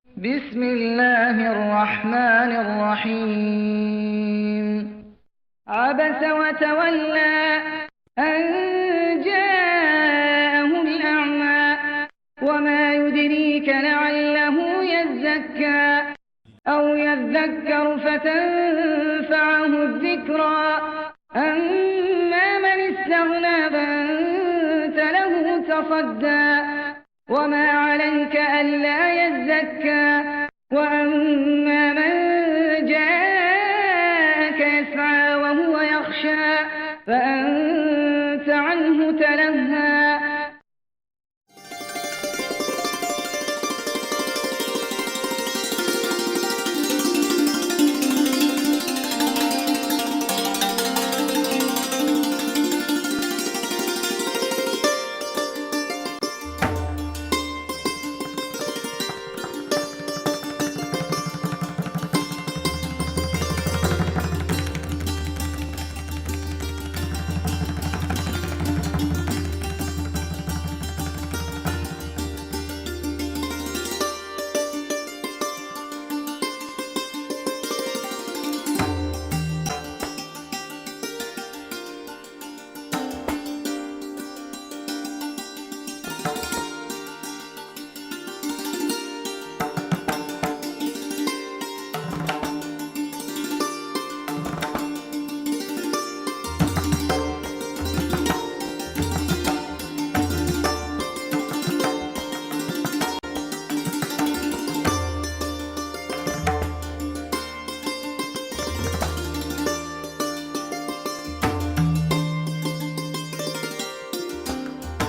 بسم الله الرحمن الرحيم عبس وتولى أن جاءه الأعمى وما يدريك لعله يزكى أو يذكر فتنفعه الذكرى أما من استغنى فأنت له تصدى وما عليك ألا يزكى وأما من جاءك يسعى وهو يخشى فأنت عنه تلهى.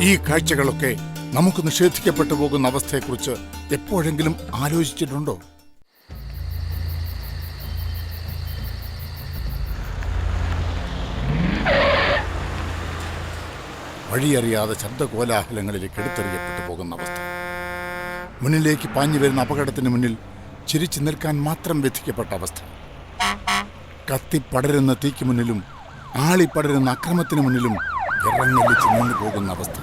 ഈ കാഴ്ചകളൊക്കെ നമുക്ക് നിഷേധിക്കപ്പെട്ടു പോകുന്ന അവസ്ഥയെക്കുറിച്ച് എപ്പോഴെങ്കിലും ആലോചിച്ചിട്ടുണ്ടോ? വഴിയറിയാതെ ശബ്ദകോലാഹലങ്ങളിലേക്ക് എടുത്തെറിയപ്പെട്ടു പോകുന്ന അവസ്ഥ, മുന്നിലേക്ക് പാഞ്ഞു വരുന്ന അപകടത്തിന് മുന്നിൽ ചിരിച്ചു നിൽക്കാൻ മാത്രം വിധിക്കപ്പെട്ട അവസ്ഥ, കത്തിപ്പടരുന്ന തീക്ക് മുന്നിലും ആളിപ്പടരുന്ന അക്രമത്തിന് മുന്നിലും ഇറങ്ങലിച്ച് നിന്നു പോകുന്ന അവസ്ഥ,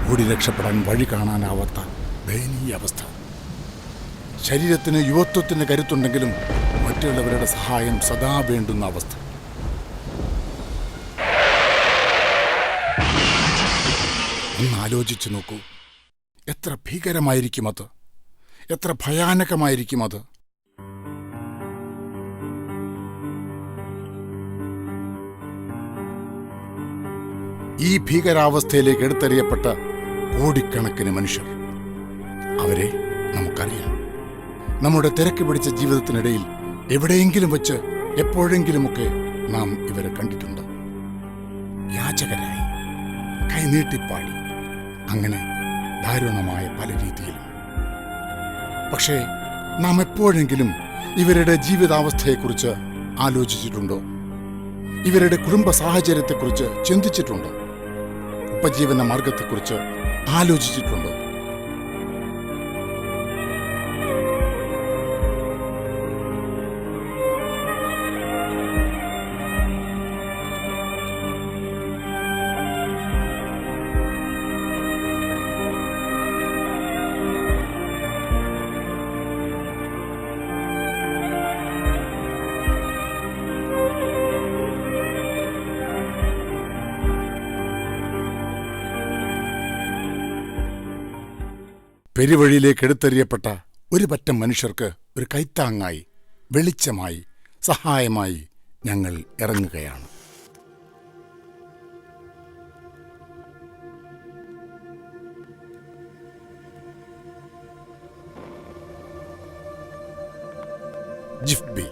ഓടി രക്ഷപ്പെടാൻ വഴി കാണാനാവാത്ത ദയനീയ അവസ്ഥ, ശരീരത്തിന് യുവത്വത്തിന് കരുത്തുണ്ടെങ്കിലും മറ്റുള്ളവരുടെ സഹായം സദാ വേണ്ടുന്ന അവസ്ഥ. ഒന്ന് ആലോചിച്ചു നോക്കൂ, എത്ര ഭീകരമായിരിക്കും അത്, എത്ര ഭയാനകമായിരിക്കും അത്. ഈ ഭീകരാവസ്ഥയിലേക്ക് എടുത്തെറിയപ്പെട്ട കോടിക്കണക്കിന് മനുഷ്യർ, അവരെ നമുക്കറിയാം. നമ്മുടെ തിരക്ക് പിടിച്ച ജീവിതത്തിനിടയിൽ എവിടെയെങ്കിലും വെച്ച് എപ്പോഴെങ്കിലുമൊക്കെ നാം ഇവരെ കണ്ടിട്ടുണ്ട്. യാചകരായി, കൈനീട്ടിപ്പാടി, അങ്ങനെ ദാരുണമായ പല രീതിയിലും. പക്ഷേ നാം എപ്പോഴെങ്കിലും ഇവരുടെ ജീവിതാവസ്ഥയെക്കുറിച്ച് ആലോചിച്ചിട്ടുണ്ടോ? ഇവരുടെ കുടുംബ സാഹചര്യത്തെക്കുറിച്ച് ചിന്തിച്ചിട്ടുണ്ടോ? ഉപജീവന മാർഗത്തെക്കുറിച്ച് ആലോചിച്ചിട്ടുണ്ടോ? പെരുവഴിയിലേക്ക് എടുത്തെറിയപ്പെട്ട ഒരു പറ്റം മനുഷ്യർക്ക് ഒരു കൈത്താങ്ങായി, വെളിച്ചമായി, സഹായമായി ഞങ്ങൾ ഇറങ്ങുകയാണ്. GIFB,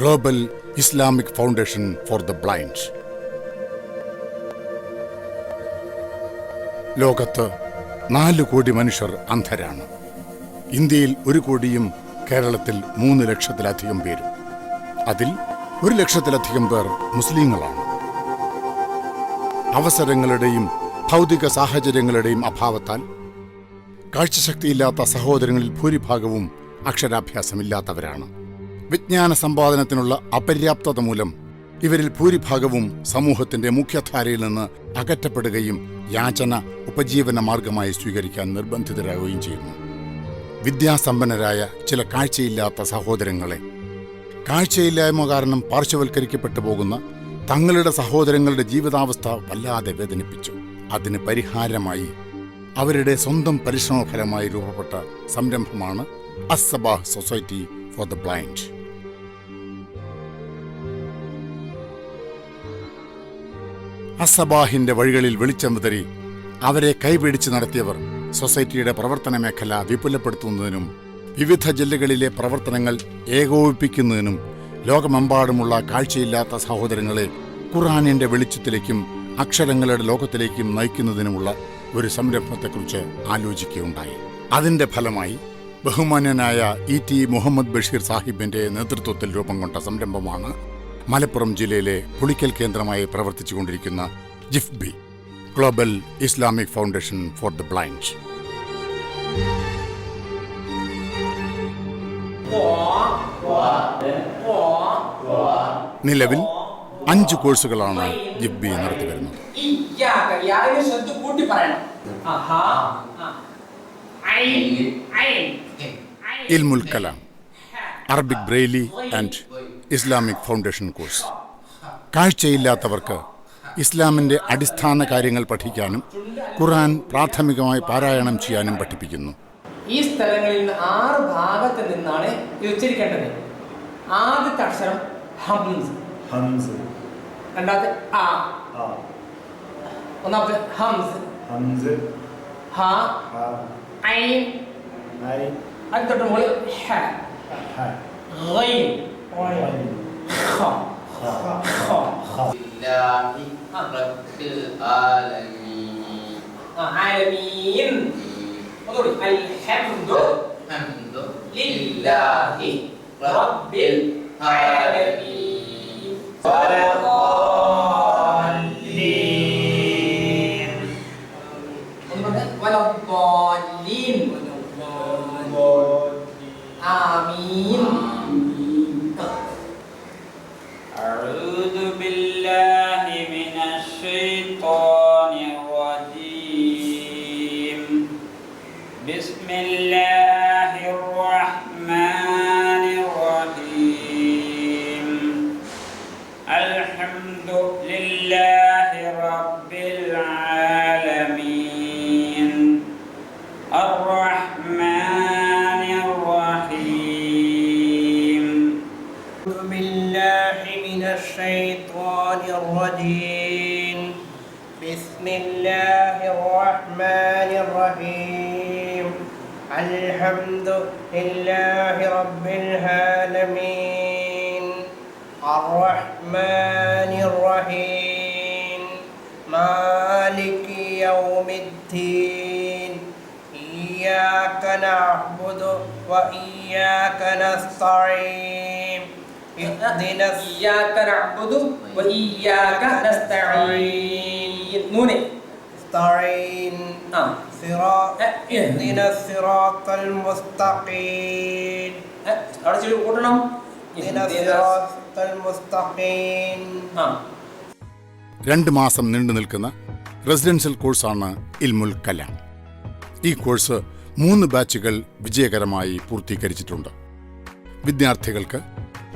global Islamic foundation for the blind. ലോകത്ത് 4 കോടി മനുഷ്യർ അന്ധരാണ്. ഇന്ത്യയിൽ 1 കോടിയും കേരളത്തിൽ 3 ലക്ഷത്തിലധികം പേരും. അതിൽ 1 ലക്ഷത്തിലധികം പേർ മുസ്ലിങ്ങളാണ്. അവസരങ്ങളുടെയും ഭൗതിക സാഹചര്യങ്ങളുടെയും അഭാവത്താൽ കാഴ്ചശക്തിയില്ലാത്ത സഹോദരങ്ങളിൽ ഭൂരിഭാഗവും അക്ഷരാഭ്യാസമില്ലാത്തവരാണ്. വിജ്ഞാന സമ്പാദനത്തിനുള്ള അപര്യാപ്തത മൂലം ഇവരിൽ ഭൂരിഭാഗവും സമൂഹത്തിന്റെ മുഖ്യധാരയിൽ നിന്ന് അകറ്റപ്പെടുകയും യാചന ഉപജീവന മാർഗമായി സ്വീകരിക്കാൻ നിർബന്ധിതരാകുകയും ചെയ്യുന്നു. വിദ്യാസമ്പന്നരായ ചില കാഴ്ചയില്ലാത്ത സഹോദരങ്ങളെ കാഴ്ചയില്ലായ്മ കാരണം പാർശ്വവൽക്കരിക്കപ്പെട്ടു പോകുന്ന തങ്ങളുടെ സഹോദരങ്ങളുടെ ജീവിതാവസ്ഥ വല്ലാതെ വേദനിപ്പിച്ചു. അതിന് പരിഹാരമായി അവരുടെ സ്വന്തം പരിശ്രമഫലമായി രൂപപ്പെട്ട സംരംഭമാണ് Assabah society for the blind. അസ്സബാഹിന്റെ വഴികളിൽ വെളിച്ചം വിതറി അവരെ കൈപിടിച്ച് നടത്തിയവർ സൊസൈറ്റിയുടെ പ്രവർത്തന മേഖല വിപുലപ്പെടുത്തുന്നതിനും വിവിധ ജില്ലകളിലെ പ്രവർത്തനങ്ങൾ ഏകോപിപ്പിക്കുന്നതിനും ലോകമെമ്പാടുമുള്ള കാഴ്ചയില്ലാത്ത സഹോദരങ്ങളെ ഖുർആനിന്റെ വെളിച്ചത്തിലേക്കും അക്ഷരങ്ങളുടെ ലോകത്തിലേക്കും നയിക്കുന്നതിനുമുള്ള ഒരു സംരംഭത്തെക്കുറിച്ച് ആലോചിക്കുകയുണ്ടായി. അതിന്റെ ഫലമായി ബഹുമാന്യനായ ET മുഹമ്മദ് ബഷീർ സാഹിബിന്റെ നേതൃത്വത്തിൽ രൂപം കൊണ്ട സംരംഭമാണ് മലപ്പുറം ജില്ലയിലെ പുളിക്കൽ കേന്ദ്രമായി പ്രവർത്തിച്ചുകൊണ്ടിരിക്കുന്ന GIFB, global Islamic foundation for the blind. നിലവിൽ 5 കോഴ്സുകളാണ് ജിഫ്ബി നടത്തിവരുന്നത്. ഇൽമുൽ കലാം, Arabic braille and Islamic foundation course. കാഴ്ചയില്ലാത്തവർക്ക് ഇസ്ലാമിൻ്റെ അടിസ്ഥാന കാര്യങ്ങൾ പഠിക്കാനും ഖുർആൻ പ്രാഥമികമായി പാരായണം ചെയ്യാനും പഠിപ്പിക്കുന്നു. ഈ സ്ഥലങ്ങളിൽ നിന്ന് 6 ഭാഗത്ത് നിന്നാണ് ഇത് ഉച്ചരിക്കേണ്ടത്. ആദ്യത്തെ അക്ഷരം ഹംസ്, ഹംസ്. രണ്ടാമത്തെ ആ, ഒന്നാമത്തെ ഹംസ്, ഹംസ്. ഹ, ഐൻ, ഐൻ. അടുത്ത മുകളിൽ ഹ, ഹ, ഗൈൻ, ഐൻ. ഖ, ഖ, ഖ. ബില്ലാഹി റബ്ബിൽ ആലമീൻ. ആലമീൻ. ഒന്നുകൂടി. അൽഹംദു ലില്ലാഹി റബ്ബിൽ ആലമീൻ. വലദ്ദാല്ലീൻ. ഒന്നുകൂടി. വലദ്ദാല്ലീൻ. ആമീൻ. أعوذ بالله من الشيطان الرجيم. بسم الله الرحمن الرحيم. الحمد لله رب العالمين. الرحمن الرحيم. أعوذ بالله من الشيطان الرجيم. بسم الله الرحمن الرحيم. الحمد لله رب العالمين. الرحمن الرحيم. مالك يوم الدين. إياك نعبد وإياك نستعين. اهدنا إياك نعبد وإياك نستعين. نوني الصراط اهدنا الصراط المستقيم. അവിടെ ചെടി കൂട്ടണം. اهدنا الصراط المستقيم. 2 മാസം നീണ്ടു നിൽക്കുന്ന റെസിഡൻഷ്യൽ കോഴ്സാണ് ഇൽമുൽ കലാം. ഈ കോഴ്സ് 3 ബാച്ചുകൾ വിജയകരമായി പൂർത്തീകരിച്ചിട്ടുണ്ട്. വിദ്യാർത്ഥികൾക്ക്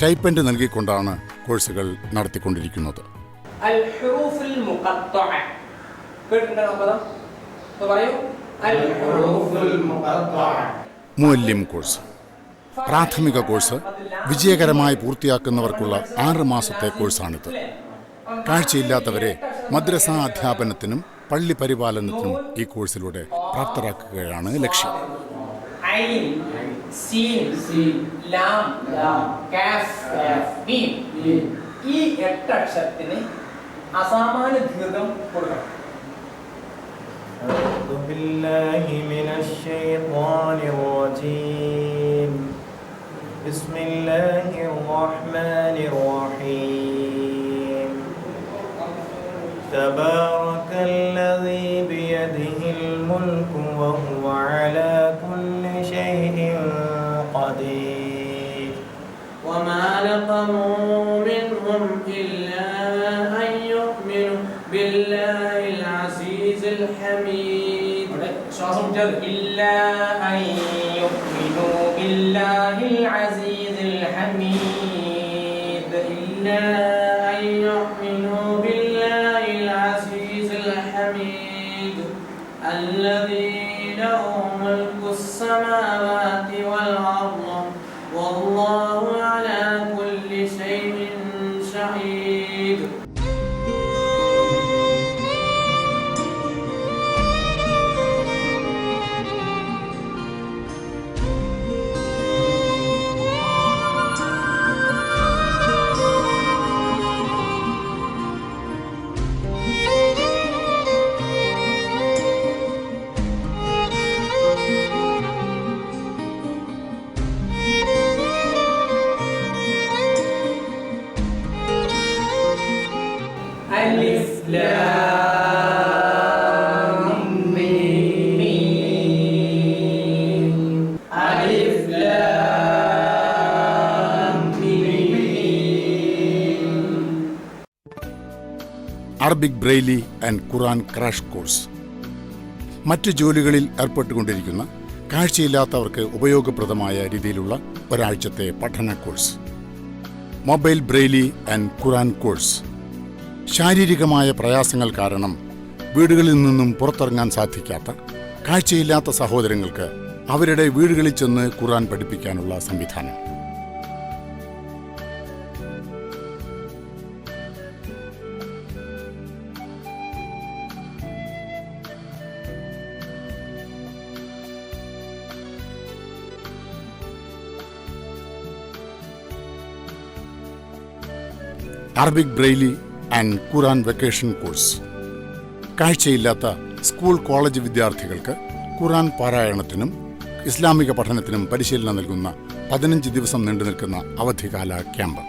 ടൈപ്പൻഡ് നൽകിക്കൊണ്ടാണ് കോഴ്സുകൾ നടത്തിക്കൊണ്ടിരിക്കുന്നത്. അൽ-ഹുറൂഫുൽ മുഖത്തഅ കേട്ടിട്ടുണ്ടോ പദം? പറയൂ. അൽ-ഹുറൂഫുൽ മുഖത്തഅ. മുഅല്ലിം കോഴ്സ്, പ്രാഥമിക കോഴ്സ് വിജയകരമായി പൂർത്തിയാക്കുന്നവർക്കുള്ള 6 മാസത്തെ കോഴ്സാണിത്. കാഴ്ചയില്ലാത്തവരെ മദ്രസ അധ്യാപനത്തിനും പള്ളി പരിപാലനത്തിനും ഈ കോഴ്സിലൂടെ പ്രാപ്തരാക്കുകയാണ് ലക്ഷ്യം. ഐൻ, സീൻ, ലാം, കാഫ്, മീം. ഈ 8 അക്ഷരത്തിന് അസാമാന്യ ദീർഘം കൊടുക്കണം. أعوذ بالله من الشيطان الرجيم. بسم الله الرحمن الرحيم. تبارك الذي بيده الملك وهو على كل شيء قدير. وما نقموا منهم إلا أن يؤمنوا بالله إلا أن يؤمنوا بالله العزيز الحميد إلا أن يؤمنوا بالله العزيز الحميد الذي له ملك السماوات والأرض والله على كل شيء شهيد. ألف لام ميم ألف لام ميم. അറബിക് ബ്രെയിലി ആൻഡ് ഖുറാൻ ക്രാഷ് കോഴ്സ്. മറ്റ് ജോലികളിൽ ഏർപ്പെട്ടുകൊണ്ടിരിക്കുന്ന കാഴ്ചയില്ലാത്തവർക്ക് ഉപയോഗപ്രദമായ രീതിയിലുള്ള ഒരാഴ്ചത്തെ പഠന കോഴ്സ്. മൊബൈൽ ബ്രെയിലി ആൻഡ് ഖുറാൻ കോഴ്സ്. ശാരീരികമായ പ്രയാസങ്ങൾ കാരണം വീടുകളിൽ നിന്നും പുറത്തിറങ്ങാൻ സാധിക്കാത്ത കാഴ്ചയില്ലാത്ത സഹോദരങ്ങൾക്ക് അവരുടെ വീടുകളിൽ ചെന്ന് ഖുറാൻ പഠിപ്പിക്കാനുള്ള സംവിധാനം. അറബിക് ബ്രെയിലി ആൻഡ് ഖുറാൻ വെക്കേഷൻ കോഴ്സ്. കാഴ്ചയില്ലാത്ത സ്കൂൾ കോളേജ് വിദ്യാർത്ഥികൾക്ക് ഖുറാൻ പാരായണത്തിനും ഇസ്ലാമിക പഠനത്തിനും പരിശീലനം നൽകുന്ന 15 ദിവസം നീണ്ടു നിൽക്കുന്ന അവധിക്കാല ക്യാമ്പ്.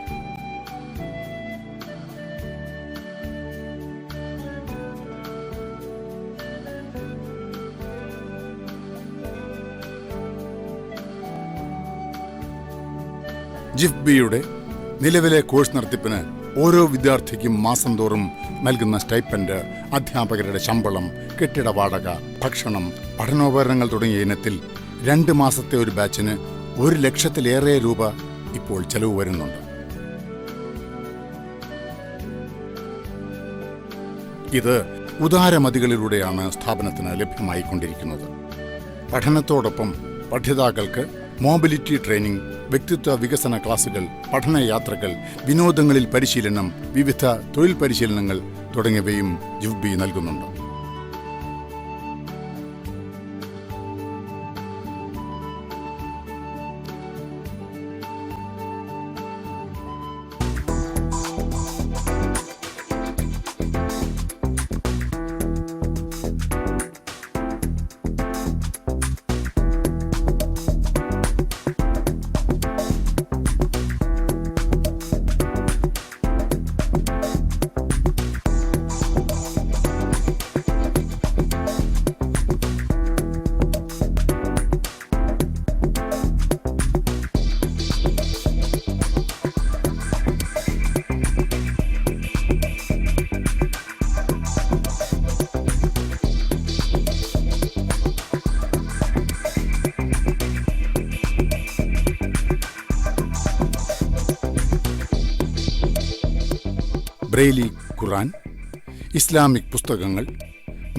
ജിഫ്ബിയുടെ നിലവിലെ കോഴ്സ് നടത്തിപ്പിന് ഓരോ വിദ്യാർത്ഥിക്കും മാസം തോറും നൽകുന്ന സ്റ്റൈപ്പൻഡ്, അധ്യാപകരുടെ ശമ്പളം, കെട്ടിട വാടക, ഭക്ഷണം, പഠനോപകരണങ്ങൾ തുടങ്ങിയ ഇനത്തിൽ 2 മാസത്തെ ഒരു ബാച്ചിന് 1 ലക്ഷത്തിലേറെ രൂപ ഇപ്പോൾ ചെലവ് വരുന്നുണ്ട്. ഇത് ഉദാരമതികളിലൂടെയാണ് സ്ഥാപനത്തിന് ലഭ്യമായിക്കൊണ്ടിരിക്കുന്നത്. പഠനത്തോടൊപ്പം പഠിതാക്കൾക്ക് മോബിലിറ്റി ട്രെയിനിംഗ്, വ്യക്തിത്വ വികസന ക്ലാസുകൾ, പഠനയാത്രകൾ, വിനോദങ്ങളിൽ പരിശീലനം, വിവിധ തൊഴിൽ പരിശീലനങ്ങൾ തുടങ്ങിയവയും ജിഫ്ബി നൽകുന്നുണ്ട്. ബ്രെയിലി ഖുറാൻ, ഇസ്ലാമിക് പുസ്തകങ്ങൾ,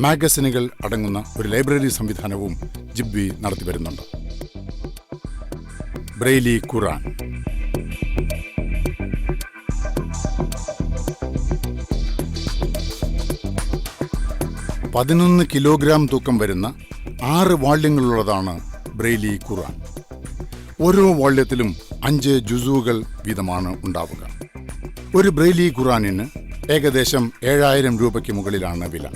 മാഗസിനുകൾ അടങ്ങുന്ന ഒരു ലൈബ്രറി സംവിധാനവും ജിഫ്ബി നടത്തിവരുന്നുണ്ട്. ബ്രെയിലി ഖുറാൻ. $11 കിലോഗ്രാം തൂക്കം വരുന്ന 6 വാള്യങ്ങളുള്ളതാണ് ബ്രെയിലി ഖുറാൻ. ഓരോ വാള്യത്തിലും 5 ജുസുകൾ വീതമാണ് ഉണ്ടാവുക. ഒരു ബ്രെയിലി ഖുറാനിന് ഏകദേശം 7000 രൂപയ്ക്ക് മുകളിലാണ് വില.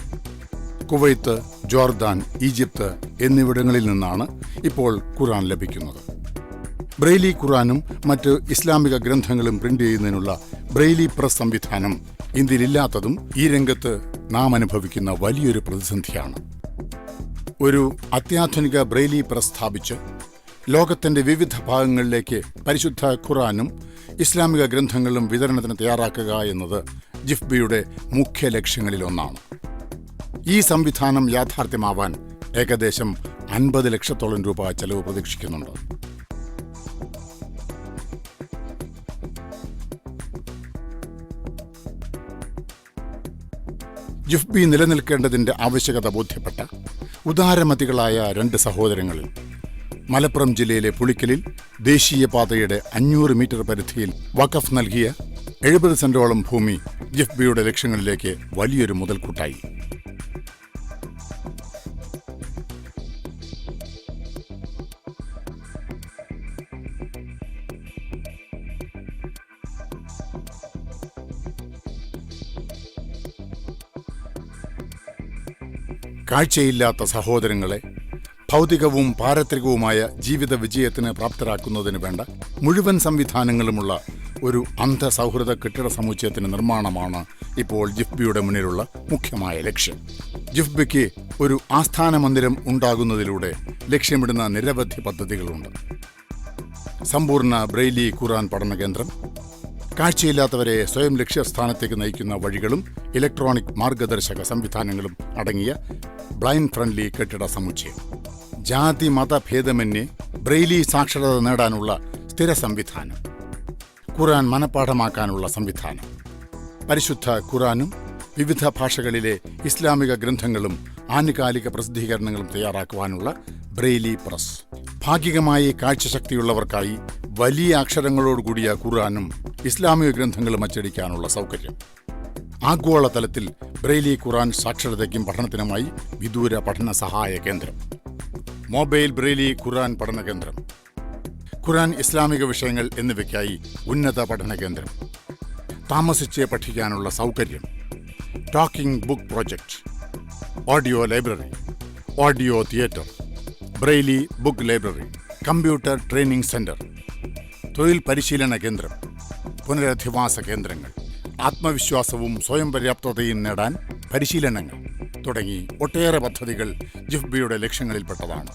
കുവൈത്ത്, ജോർദാൻ, ഈജിപ്ത് എന്നിവിടങ്ങളിൽ നിന്നാണ് ഇപ്പോൾ ഖുറാൻ ലഭിക്കുന്നത്. ബ്രെയിലി ഖുറാനും മറ്റ് ഇസ്ലാമിക ഗ്രന്ഥങ്ങളും പ്രിന്റ് ചെയ്യുന്നതിനുള്ള ബ്രെയിലി പ്രസ് സംവിധാനം ഇന്ത്യയിലില്ലാത്തതും ഈ രംഗത്ത് നാം അനുഭവിക്കുന്ന വലിയൊരു പ്രതിസന്ധിയാണ്. ഒരു അത്യാധുനിക ബ്രെയിലി പ്രസ് സ്ഥാപിച്ച് ലോകത്തിന്റെ വിവിധ ഭാഗങ്ങളിലേക്ക് പരിശുദ്ധ ഖുറാനും ഇസ്ലാമിക ഗ്രന്ഥങ്ങളും വിതരണത്തിന് തയ്യാറാക്കുക എന്നത് ജിഫ്ബിയുടെ മുഖ്യ ലക്ഷ്യങ്ങളിലൊന്നാണ്. ഈ സംവിധാനം യാഥാർത്ഥ്യമാവാൻ ഏകദേശം 50 ലക്ഷത്തോളം രൂപ ചെലവ് പ്രതീക്ഷിക്കുന്നുണ്ട്. ജിഫ്ബി നിലനിൽക്കേണ്ടതിൻ്റെ ആവശ്യകത ബോധ്യപ്പെട്ട ഉദാരമതികളായ 2 സഹോദരങ്ങളിൽ മലപ്പുറം ജില്ലയിലെ പുളിക്കലിൽ ദേശീയപാതയുടെ 500 മീറ്റർ പരിധിയിൽ വഖഫ് നൽകിയ 70 സെന്റോളം ഭൂമി ജിഫ്ബിയുടെ ലക്ഷ്യങ്ങളിലേക്ക് വലിയൊരു മുതൽക്കൂട്ടായി. കാഴ്ചയില്ലാത്ത സഹോദരങ്ങളെ ഭൗതികവും പാരത്രികവുമായ ജീവിത വിജയത്തിന് പ്രാപ്തരാക്കുന്നതിന് വേണ്ട മുഴുവൻ സംവിധാനങ്ങളുമുള്ള ഒരു അന്ധസൗഹൃദ കെട്ടിട സമുച്ചയത്തിന് നിർമ്മാണമാണ് ഇപ്പോൾ ജിഫ്ബിയുടെ മുന്നിലുള്ള മുഖ്യമായ ലക്ഷ്യം. ജിഫ്ബിക്ക് ഒരു ആസ്ഥാന മന്ദിരം ഉണ്ടാകുന്നതിലൂടെ ലക്ഷ്യമിടുന്ന നിരവധി പദ്ധതികളുണ്ട്. സമ്പൂർണ്ണ ബ്രെയിലി ഖുർആൻ പഠന കേന്ദ്രം, കാഴ്ചയില്ലാത്തവരെ സ്വയം ലക്ഷ്യസ്ഥാനത്തേക്ക് നയിക്കുന്ന വഴികളും ഇലക്ട്രോണിക് മാർഗദർശക സംവിധാനങ്ങളും അടങ്ങിയ ബ്ലൈൻഡ് ഫ്രണ്ട്ലി കെട്ടിട സമുച്ചയം, ജാതി മതഭേദമന്യേ ബ്രെയിലി സാക്ഷരത നേടാനുള്ള സ്ഥിര സംവിധാനം, ഖുർആൻ മനഃപ്പാഠമാക്കാനുള്ള സംവിധാനം, പരിശുദ്ധ ഖുർആനും വിവിധ ഭാഷകളിലെ ഇസ്ലാമിക ഗ്രന്ഥങ്ങളും ആനുകാലിക പ്രസിദ്ധീകരണങ്ങളും തയ്യാറാക്കുവാനുള്ള ബ്രെയിലി പ്രസ്, ഭാഗികമായി കാഴ്ചശക്തിയുള്ളവർക്കായി വലിയ അക്ഷരങ്ങളോടുകൂടിയ ഖുർആനും ഇസ്ലാമിക ഗ്രന്ഥങ്ങളും അച്ചടിക്കാനുള്ള സൗകര്യം, ആഗോളതലത്തിൽ ബ്രെയിലി ഖുർആൻ സാക്ഷരതയ്ക്കും പഠനത്തിനുമായി വിദൂര പഠന സഹായ കേന്ദ്രം, മൊബൈൽ ബ്രെയിലി ഖുർആൻ പഠന കേന്ദ്രം, ഖുർആൻ ഇസ്ലാമിക വിഷയങ്ങൾ എന്നിവയ്ക്കായി ഉന്നത പഠന കേന്ദ്രം, താമസിച്ച് പഠിക്കാനുള്ള സൗകര്യം, talking book project, audio library, audio theatre, Braille book library, computer training centre, തൊഴിൽ പരിശീലന കേന്ദ്രം, പുനരധിവാസ കേന്ദ്രങ്ങൾ, ആത്മവിശ്വാസവും സ്വയം പര്യാപ്തതയും നേടാൻ പരിശീലനങ്ങൾ തുടങ്ങി ഒട്ടേറെ പദ്ധതികൾ ജിഫ്ബിയുടെ ലക്ഷ്യങ്ങളിൽപ്പെട്ടതാണ്.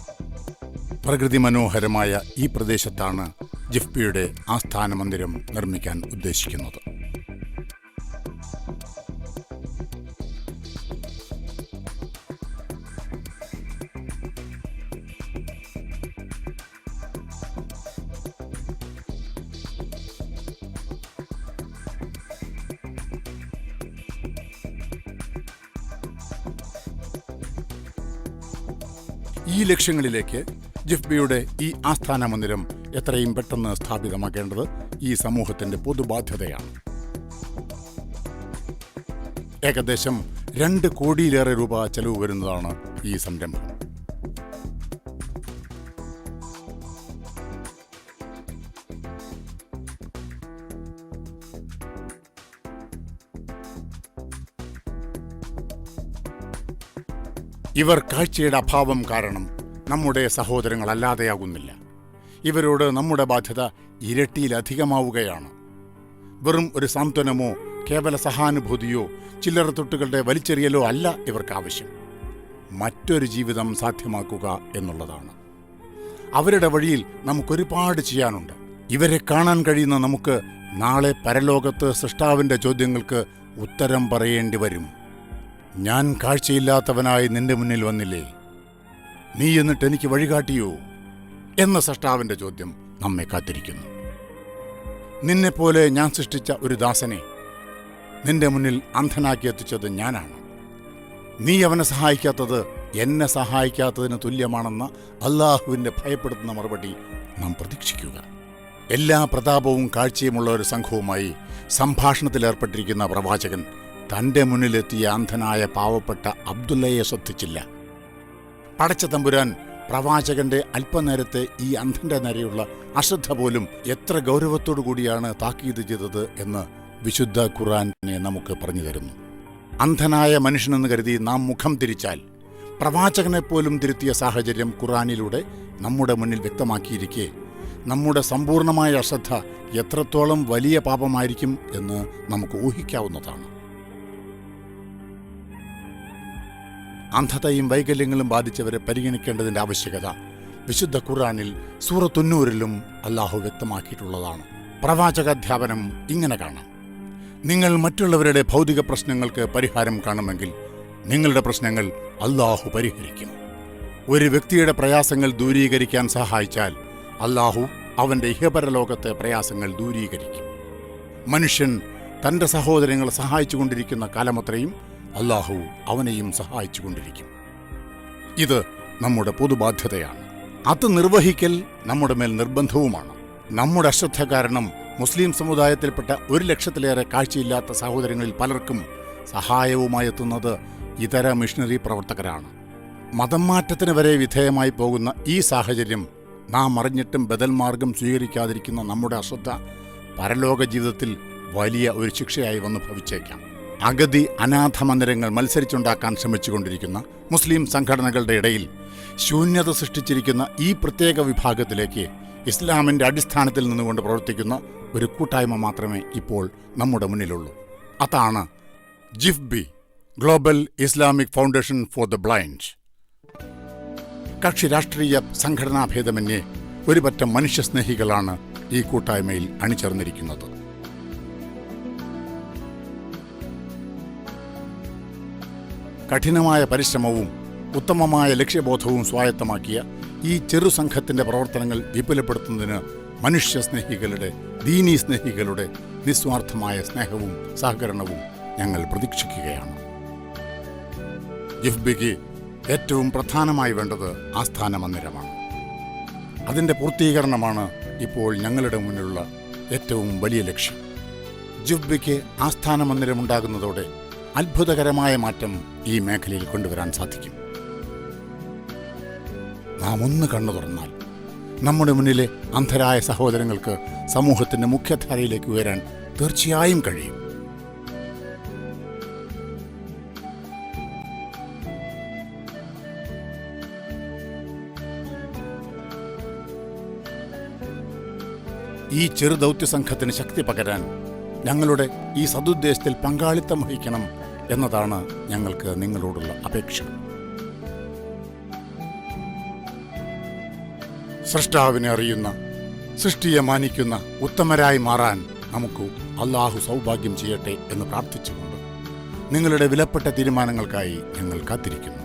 പ്രകൃതി മനോഹരമായ ഈ പ്രദേശത്താണ് ജിഫ്ബിയുടെ ആസ്ഥാന മന്ദിരം നിർമ്മിക്കാൻ ഉദ്ദേശിക്കുന്നത്. ഈ ലക്ഷ്യങ്ങളിലേക്ക് ജിഫ്ബിയുടെ ഈ ആസ്ഥാന മന്ദിരം എത്രയും പെട്ടെന്ന് സ്ഥാപിതമാക്കേണ്ടത് ഈ സമൂഹത്തിന്റെ പൊതുബാധ്യതയാണ്. ഏകദേശം 2 കോടിയിലേറെ രൂപ ചെലവ് വരുന്നതാണ് ഈ സംരംഭം. ഇവർ കാഴ്ചയുടെ അഭാവം കാരണം നമ്മുടെ സഹോദരങ്ങളല്ലാതെയാകുന്നില്ല. ഇവരോട് നമ്മുടെ ബാധ്യത ഇരട്ടിയിലധികമാവുകയാണ്. വെറും ഒരു സാന്ത്വനമോ കേവല സഹാനുഭൂതിയോ ചില്ലറത്തൊട്ടുകളുടെ വലിച്ചെറിയലോ അല്ല ഇവർക്ക് ആവശ്യം. മറ്റൊരു ജീവിതം സാധ്യമാക്കുക എന്നുള്ളതാണ്. അവരുടെ വഴിയിൽ നമുക്കൊരുപാട് ചെയ്യാനുണ്ട്. ഇവരെ കാണാൻ കഴിയുന്ന നമുക്ക് നാളെ പരലോകത്ത് സൃഷ്ടാവിൻ്റെ ചോദ്യങ്ങൾക്ക് ഉത്തരം പറയേണ്ടി വരും. ഞാൻ കാഴ്ചയില്ലാത്തവനായി നിന്റെ മുന്നിൽ വന്നില്ലേ, നീ എന്നിട്ട് എനിക്ക് വഴികാട്ടിയോ എന്ന സൃഷ്ടാവിൻ്റെ ചോദ്യം നമ്മെ കാത്തിരിക്കുന്നു. നിന്നെപ്പോലെ ഞാൻ സൃഷ്ടിച്ച ഒരു ദാസനെ നിന്റെ മുന്നിൽ അന്ധനാക്കി എത്തിച്ചത് ഞാനാണ്. നീ അവനെ സഹായിക്കാത്തത് എന്നെ സഹായിക്കാത്തതിന് തുല്യമാണെന്ന അള്ളാഹുവിൻ്റെ ഭയപ്പെടുത്തുന്ന മറുപടി നാം പ്രതീക്ഷിക്കുക. എല്ലാ പ്രതാപവും കാഴ്ചയുമുള്ള ഒരു സംഘവുമായി സംഭാഷണത്തിലേർപ്പെട്ടിരിക്കുന്ന പ്രവാചകൻ തൻ്റെ മുന്നിലെത്തിയ അന്ധനായ പാവപ്പെട്ട അബ്ദുള്ളയെ ശ്രദ്ധിച്ചില്ല. പടച്ച തമ്പുരാൻ പ്രവാചകന്റെ അല്പനേരത്തെ ഈ അന്ധന്റെ നേരെയുള്ള അശ്രദ്ധ പോലും എത്ര ഗൗരവത്തോടു കൂടിയാണ് താക്കീത് ചെയ്തത് എന്ന് വിശുദ്ധ ഖുർആനെ നമുക്ക് പറഞ്ഞു തരുന്നു. അന്ധനായ മനുഷ്യനെന്ന് കരുതി നാം മുഖം തിരിച്ചാൽ പ്രവാചകനെപ്പോലും തിരുത്തിയ സാഹചര്യം ഖുർആനിലൂടെ നമ്മുടെ മുന്നിൽ വ്യക്തമാക്കിയിരിക്കെ നമ്മുടെ സമ്പൂർണമായ അശ്രദ്ധ എത്രത്തോളം വലിയ പാപമായിരിക്കും എന്ന് നമുക്ക് ഊഹിക്കാവുന്നതാണ്. അന്ധതയും വൈകല്യങ്ങളും ബാധിച്ചവരെ പരിഗണിക്കേണ്ടതിൻ്റെ ആവശ്യകത വിശുദ്ധ ഖുർആനിൽ സൂറത്ത് നൂറിലും അല്ലാഹു വ്യക്തമാക്കിയിട്ടുള്ളതാണ്. പ്രവാചകാധ്യാപനം ഇങ്ങനെ കാണാം: നിങ്ങൾ മറ്റുള്ളവരുടെ ഭൗതിക പ്രശ്നങ്ങൾക്ക് പരിഹാരം കാണുമെങ്കിൽ നിങ്ങളുടെ പ്രശ്നങ്ങൾ അല്ലാഹു പരിഹരിക്കും. ഒരു വ്യക്തിയുടെ പ്രയാസങ്ങൾ ദൂരീകരിക്കാൻ സഹായിച്ചാൽ അല്ലാഹു അവൻ്റെ ഇഹപരലോകത്തെ പ്രയാസങ്ങൾ ദൂരീകരിക്കും. മനുഷ്യൻ തൻ്റെ സഹോദരങ്ങളെ സഹായിച്ചുകൊണ്ടിരിക്കുന്ന കാലമത്രയും അല്ലാഹു അവനെയും സഹായിച്ചുകൊണ്ടിരിക്കും. ഇത് നമ്മുടെ പൊതുബാധ്യതയാണ്. അത് നിർവഹിക്കൽ നമ്മുടെ മേൽ നിർബന്ധവുമാണ്. നമ്മുടെ അശ്രദ്ധ കാരണം മുസ്ലിം സമുദായത്തിൽപ്പെട്ട 1 ലക്ഷത്തിലേറെ കാഴ്ചയില്ലാത്ത സഹോദരങ്ങളിൽ പലർക്കും സഹായവുമായി എത്തുന്നത് ഇതര മിഷണറി പ്രവർത്തകരാണ്. മതം മാറ്റത്തിന് വരെ വിധേയമായി പോകുന്ന ഈ സാഹചര്യം നാം അറിഞ്ഞിട്ടും ബദൽ മാർഗം സ്വീകരിക്കാതിരിക്കുന്ന നമ്മുടെ അശ്രദ്ധ പരലോക ജീവിതത്തിൽ വലിയ ഒരു ശിക്ഷയായി വന്നു ഭവിച്ചേക്കാം. അഗതി അനാഥ മന്ദിരങ്ങൾ മത്സരിച്ചുണ്ടാക്കാൻ ശ്രമിച്ചുകൊണ്ടിരിക്കുന്ന മുസ്ലിം സംഘടനകളുടെ ഇടയിൽ ശൂന്യത സൃഷ്ടിച്ചിരിക്കുന്ന ഈ പ്രത്യേക വിഭാഗത്തിലേക്ക് ഇസ്ലാമിൻ്റെ അടിസ്ഥാനത്തിൽ നിന്നുകൊണ്ട് പ്രവർത്തിക്കുന്ന ഒരു കൂട്ടായ്മ മാത്രമേ ഇപ്പോൾ നമ്മുടെ മുന്നിലുള്ളൂ. അതാണ് GIFB, global Islamic foundation for the blind. കക്ഷി രാഷ്ട്രീയ സംഘടനാ ഭേദമന്യേ ഒരു പറ്റം മനുഷ്യസ്നേഹികളാണ് ഈ കൂട്ടായ്മയിൽ അണിചേർന്നിരിക്കുന്നത്. കഠിനമായ പരിശ്രമവും ഉത്തമമായ ലക്ഷ്യബോധവും സ്വായത്തമാക്കിയ ഈ ചെറു സംഘത്തിൻ്റെ പ്രവർത്തനങ്ങൾ വിപുലപ്പെടുത്തുന്നതിന് മനുഷ്യസ്നേഹികളുടെ, ദീനീ സ്നേഹികളുടെ നിസ്വാർത്ഥമായ സ്നേഹവും സഹകരണവും ഞങ്ങൾ പ്രതീക്ഷിക്കുകയാണ്. ജിഫ്ബിക്ക് ഏറ്റവും പ്രധാനമായി വേണ്ടത് ആസ്ഥാന മന്ദിരമാണ്. അതിൻ്റെ പൂർത്തീകരണമാണ് ഇപ്പോൾ ഞങ്ങളുടെ മുന്നിലുള്ള ഏറ്റവും വലിയ ലക്ഷ്യം. ജിഫ്ബിക്ക് ആസ്ഥാന മന്ദിരമുണ്ടാകുന്നതോടെ അത്ഭുതകരമായ മാറ്റം ഈ മേഖലയിൽ കൊണ്ടുവരാൻ സാധിക്കും. നാം ഒന്ന് കണ്ണു തുറന്നാൽ നമ്മുടെ മുന്നിലെ അന്ധരായ സഹോദരങ്ങൾക്ക് സമൂഹത്തിൻ്റെ മുഖ്യധാരയിലേക്ക് ഉയരാൻ തീർച്ചയായും കഴിയും. ഈ ചെറു ദൗത്യ സംഘത്തിന് ശക്തി പകരാൻ ഞങ്ങളുടെ ഈ സദുദ്ദേശത്തിൽ പങ്കാളിത്തം വഹിക്കണം എന്നതാണ് ഞങ്ങൾക്ക് നിങ്ങളോടുള്ള അപേക്ഷ. സൃഷ്ടാവിനെ അറിയുന്ന, സൃഷ്ടിയെ മാനിക്കുന്ന ഉത്തമരായി മാറാൻ നമുക്ക് അല്ലാഹു സൗഭാഗ്യം ചെയ്യട്ടെ എന്ന് പ്രാർത്ഥിച്ചുകൊണ്ട് നിങ്ങളുടെ വിലപ്പെട്ട തീരുമാനങ്ങൾക്കായി ഞങ്ങൾ കാത്തിരിക്കുന്നു.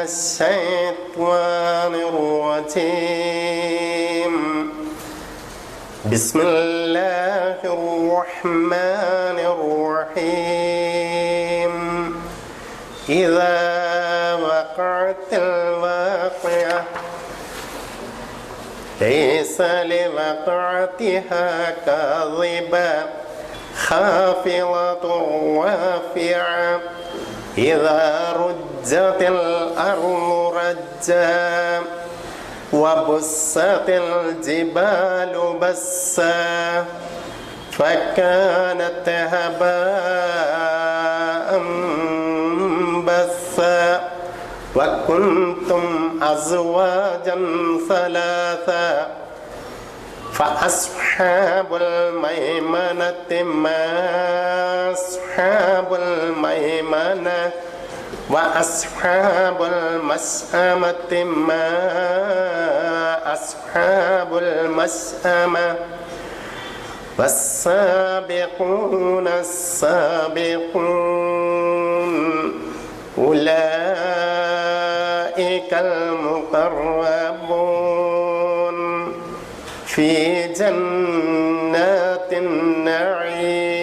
الشيطان الرجيم بسم الله الرحمن الرحيم إذا وقعت الواقعة ليس لوقعتها كاذبة خافضة رافعة إذا رجت الأرض رجا وبست الجبال بسا فكانت هباء بثا وكنتم أزواجا ثلاثا فأصحاب الميمنة ما أصحاب الميمنة وأصحاب المشأمة ما أصحاب المشأمة والسابقون السابقون أولئك المقربون في جنات النعيم